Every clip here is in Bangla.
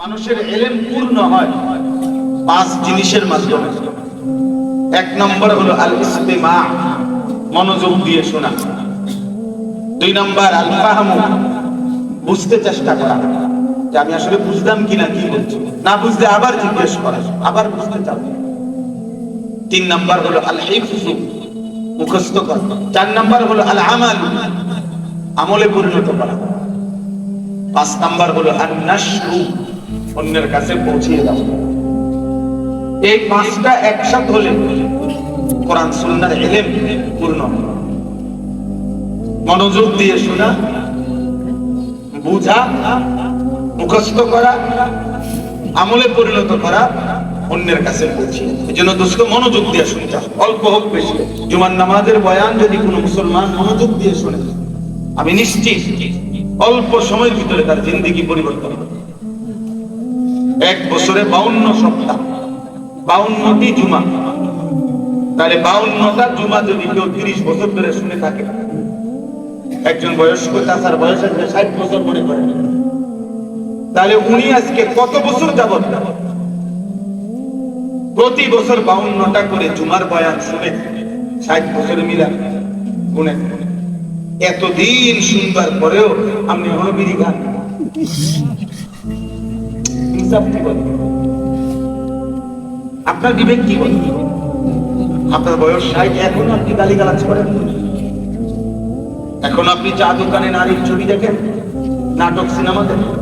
মানুষের ইলম পূর্ণ হয় পাঁচ জিনিসের মাধ্যমে। এক নম্বর হলো আল ইস্তিমা, মনোযোগ দিয়ে শোনা। দুই নম্বর আল ফাহমু, বুঝতে চেষ্টা করা যে আমি আসলে বুঝলাম কিনা কি বলছি, না বুঝলে আবার জিজ্ঞেস করা, আবার বুঝতে চাবো। তিন নম্বর হলো আল হিফজু, মুখস্থ করা। চার নম্বর হলো আল আমাল, আমলে পরিণত করা। পাঁচ নম্বর হলো আন নাশরু, অন্যের কাছে পৌঁছিয়ে দাও। এই পাঁচটা একসাথে হলে কোরআন সুন্নাহর ইলম পূর্ণ। মনোযোগ দিয়ে শোনা, বুঝা, মুখস্থ করা, আমলে পরিণত করা, অন্যের কাছে পৌঁছিয়ে। এজন্য দোস্ত মনোযোগ দিয়ে শুনতে হবে, অল্প হোক বেশি। জুমার নামাজের বয়ান যদি কোনো মুসলমান মনোযোগ দিয়ে শোনে, আমি নিশ্চিত অল্প সময়ের ভিতরে তার জিন্দেগি পরিবর্তন হবে। এক বছরে 52 সপ্তাহ, 52টি জুমা, তাহলে 52টা জুমা যদি কেউ 30 বছর ধরে শুনে থাকে, একজন বয়স্ক চাচার বয়স আসবে 60 বছর মনে করেন, তাহলে উনি আজকে কত বছর যাবত প্রতি বছর 52টা করে জুমার বয়ান শুনে 60 বছরে মিলা গুনে। এতদিন শুনবার পরেও আপনি হলো বিড়ি খান, আপনার বিবেক কি বলে? আপনার বয়স 60, এখনো আপনি গালিগালাজ করেন, এখনো আপনি চা দোকানে নারীর ছবি দেখেন, নাটক সিনেমা দেখেন,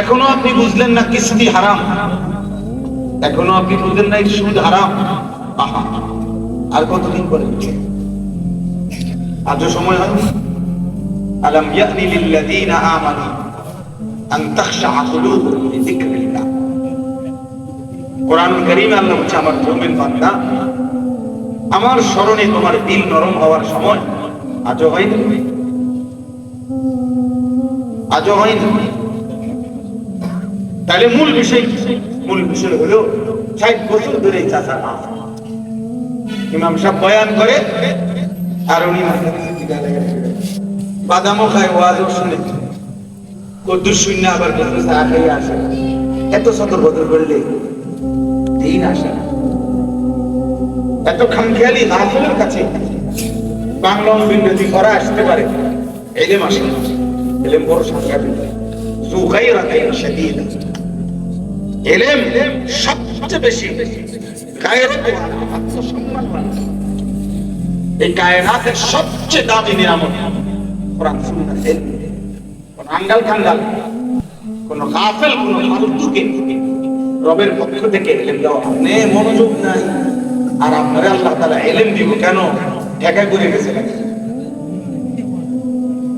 এখনো আপনি বুঝলেন না কিস্তি হারাম, এখনো আপনি বুঝলেন না সুদ হারাম। আহা, আর কতদিন করে? আজও সময় হয়। আলাম ইয়ানি লিল্লাযীনা আমানু আন তাখশা কুলুবুহুম লিযিকরিল্লাহ। কোরআন কারীমে আল্লাহ বলছে, আমার মুমিন বান্দা, আমার স্মরণে তোমার দিল নরম হওয়ার সময় আজও হয়নি, আজও হয়নি। তাহলে মূল বিষয় হলো 60 বছর ধরে চাচা ইমাম সাহেব বয়ান করে, আর উনি বাদামও খায়, ওয়াজও শুনে, কদ্দুর শূন্য আবার কদ্দুর চা খেয়ে আসে। এত সতর বদল করলে দিন আসে না। এত খামখেয়ালি গাফিলের কাছে বাংলা ইংরেজি করা আসতে পারে, ইলম আসে না। ইলম বড় সাংঘাতিক, যু গায়রাতিন শাদীদা। ইলম সবচেয়ে বেশি গায়রত, আত্মসম্মান। এই কায়নাতের সবচেয়ে দামি নিয়ামত কোরআন সুন্নাহ ইলম। কোন আঙ্গাল খাঙ্গাল, কোন গাফিল, কোন ফালতুকে রবের পক্ষ থেকে ইলম দেওয়া। আপনি মনোযোগ নাই, আর আপনারা আল্লাহ তাআলা ইলম দিব কেন? ঠেকায় পড়ে গেছে,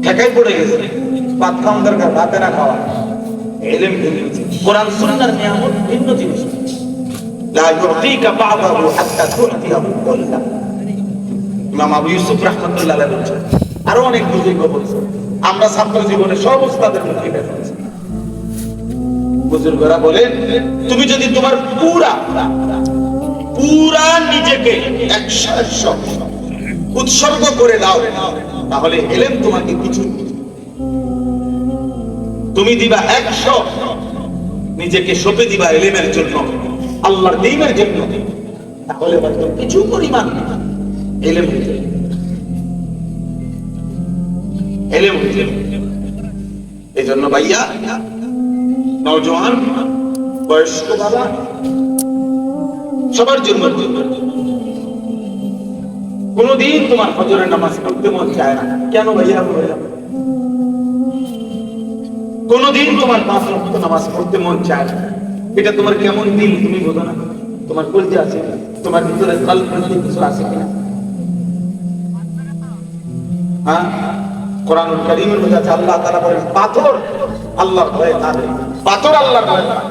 ঠেকায় পড়ে গেছে। ভাত খাওয়ার দরকার, ভাতে না খাওয়া, ইলম দিয়েছে। কোরআন সুন্নাহর নিয়ামত ভিন্ন জিনিস। লা ইউতিকা বা'দাহু হাত্তা তু'তিয়াহু কুল্লাহ। ইমাম আবু ইউসুফ রাহমাতুল্লাহ আলাইহি বলেছেন, আরো অনেক বুজুর্গ বলেছেন, আমরা ছাত্র জীবনে সব উস্তাদের মুখে শুনেছি। বুজুর্গরা বলেন, তুমি যদি তোমার পুরা নিজেকে 100% উৎসর্গ করে দাও, তাহলে ইলম তোমাকে কিছু, তুমি দিবা 100, নিজেকে সঁপে দিবা ইলমের জন্য, আল্লাহর দ্বীনের জন্য, তাহলে হয়তো কিছু পরিমাণ ইলম হইতে। এই জন্য ভাইয়া, নওজোয়ান, বয়স্ক বাবা, সবার জন্য কোনদিন তোমার ফজরের নামাজ পড়তে মন চায় না। কেন ভাইয়া? কোনদিন তোমার 5 ওয়াক্ত নামাজ পড়তে মন চায় না। এটা তোমার কেমন দিল তুমি বোঝো না? তোমার কলজে আছে, তোমার ভিতরে কল্পনা কিছু আছে কিনা? হ্যাঁ, কোরআনুল কারীমের মধ্যে আছে, আল্লাহ তাআলা বলেন, পাথর আল্লাহর ভয়ে থাকে, পাথর আল্লাহর ভয়ে থাকে।